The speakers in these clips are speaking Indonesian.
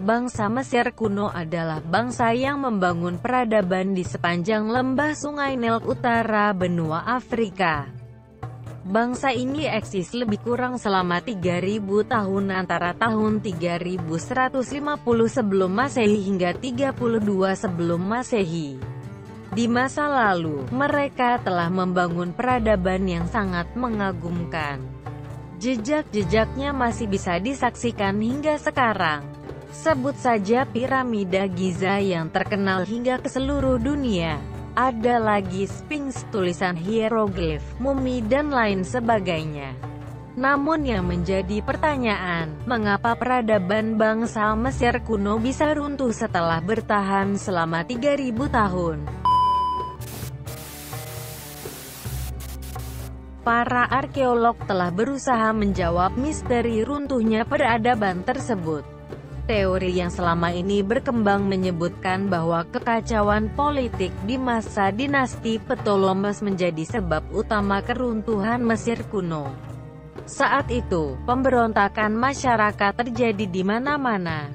Bangsa Mesir kuno adalah bangsa yang membangun peradaban di sepanjang lembah Sungai Nil utara benua Afrika. Bangsa ini eksis lebih kurang selama 3000 tahun antara tahun 3150 sebelum Masehi hingga 32 sebelum Masehi. Di masa lalu, mereka telah membangun peradaban yang sangat mengagumkan. Jejak-jejaknya masih bisa disaksikan hingga sekarang. Sebut saja piramida Giza yang terkenal hingga ke seluruh dunia. Ada lagi Sphinx, tulisan hieroglif, mumi dan lain sebagainya. Namun yang menjadi pertanyaan, mengapa peradaban bangsa Mesir kuno bisa runtuh setelah bertahan selama 3000 tahun? Para arkeolog telah berusaha menjawab misteri runtuhnya peradaban tersebut. Teori yang selama ini berkembang menyebutkan bahwa kekacauan politik di masa dinasti Ptolemes menjadi sebab utama keruntuhan Mesir kuno. Saat itu, pemberontakan masyarakat terjadi di mana-mana.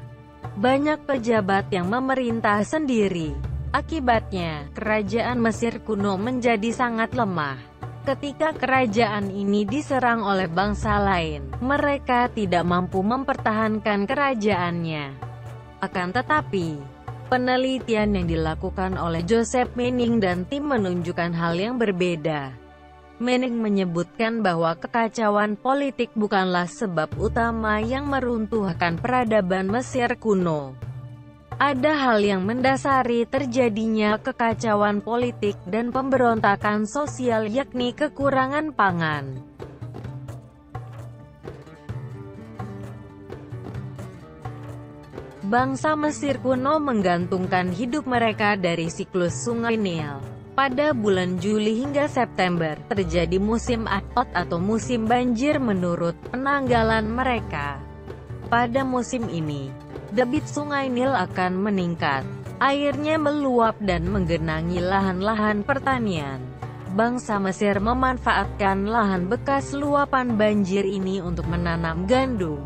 Banyak pejabat yang memerintah sendiri. Akibatnya, kerajaan Mesir kuno menjadi sangat lemah. Ketika kerajaan ini diserang oleh bangsa lain, mereka tidak mampu mempertahankan kerajaannya. Akan tetapi, penelitian yang dilakukan oleh Joseph Manning dan tim menunjukkan hal yang berbeda. Manning menyebutkan bahwa kekacauan politik bukanlah sebab utama yang meruntuhkan peradaban Mesir kuno. Ada hal yang mendasari terjadinya kekacauan politik dan pemberontakan sosial, yakni kekurangan pangan. Bangsa Mesir kuno menggantungkan hidup mereka dari siklus Sungai Nil. Pada bulan Juli hingga September, terjadi musim adot atau musim banjir menurut penanggalan mereka. Pada musim ini, debit Sungai Nil akan meningkat. Airnya meluap dan menggenangi lahan-lahan pertanian. Bangsa Mesir memanfaatkan lahan bekas luapan banjir ini untuk menanam gandum.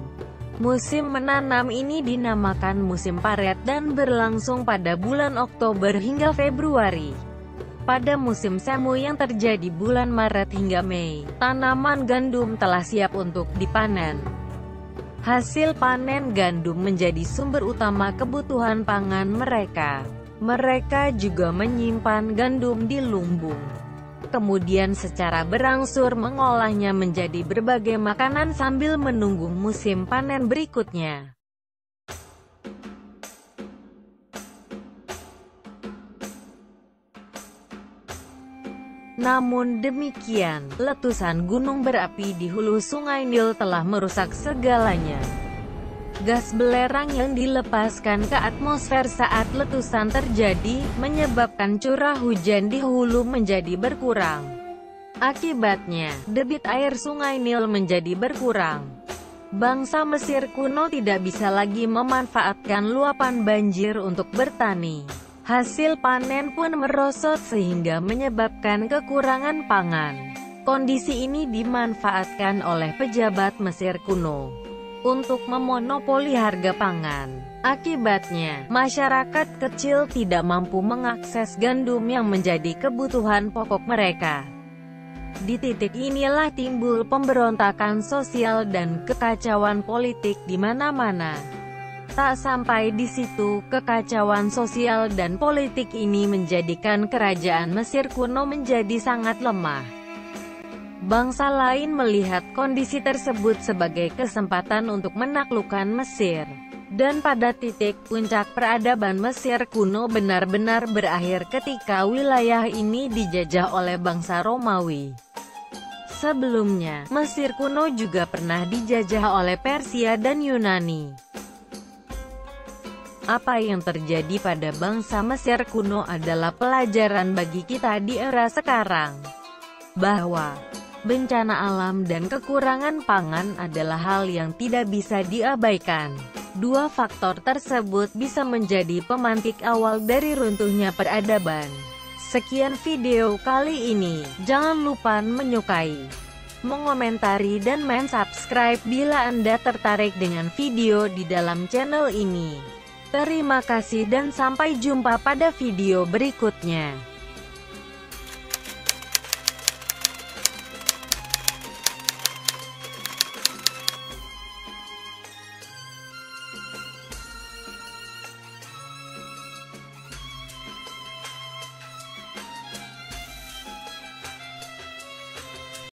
Musim menanam ini dinamakan musim paret dan berlangsung pada bulan Oktober hingga Februari. Pada musim semu yang terjadi bulan Maret hingga Mei, tanaman gandum telah siap untuk dipanen. Hasil panen gandum menjadi sumber utama kebutuhan pangan mereka. Mereka juga menyimpan gandum di lumbung. Kemudian secara berangsur mengolahnya menjadi berbagai makanan sambil menunggu musim panen berikutnya. Namun demikian, letusan gunung berapi di hulu Sungai Nil telah merusak segalanya. Gas belerang yang dilepaskan ke atmosfer saat letusan terjadi, menyebabkan curah hujan di hulu menjadi berkurang. Akibatnya, debit air Sungai Nil menjadi berkurang. Bangsa Mesir kuno tidak bisa lagi memanfaatkan luapan banjir untuk bertani. Hasil panen pun merosot sehingga menyebabkan kekurangan pangan. Kondisi ini dimanfaatkan oleh pejabat Mesir kuno untuk memonopoli harga pangan. Akibatnya, masyarakat kecil tidak mampu mengakses gandum yang menjadi kebutuhan pokok mereka. Di titik inilah timbul pemberontakan sosial dan kekacauan politik di mana-mana. Tak sampai di situ, kekacauan sosial dan politik ini menjadikan kerajaan Mesir kuno menjadi sangat lemah. Bangsa lain melihat kondisi tersebut sebagai kesempatan untuk menaklukkan Mesir. Dan pada titik puncak peradaban Mesir kuno benar-benar berakhir ketika wilayah ini dijajah oleh bangsa Romawi. Sebelumnya, Mesir kuno juga pernah dijajah oleh Persia dan Yunani. Apa yang terjadi pada bangsa Mesir kuno adalah pelajaran bagi kita di era sekarang, bahwa bencana alam dan kekurangan pangan adalah hal yang tidak bisa diabaikan. Dua faktor tersebut bisa menjadi pemantik awal dari runtuhnya peradaban. Sekian video kali ini, jangan lupa menyukai, mengomentari dan subscribe bila Anda tertarik dengan video di dalam channel ini. Terima kasih dan sampai jumpa pada video berikutnya.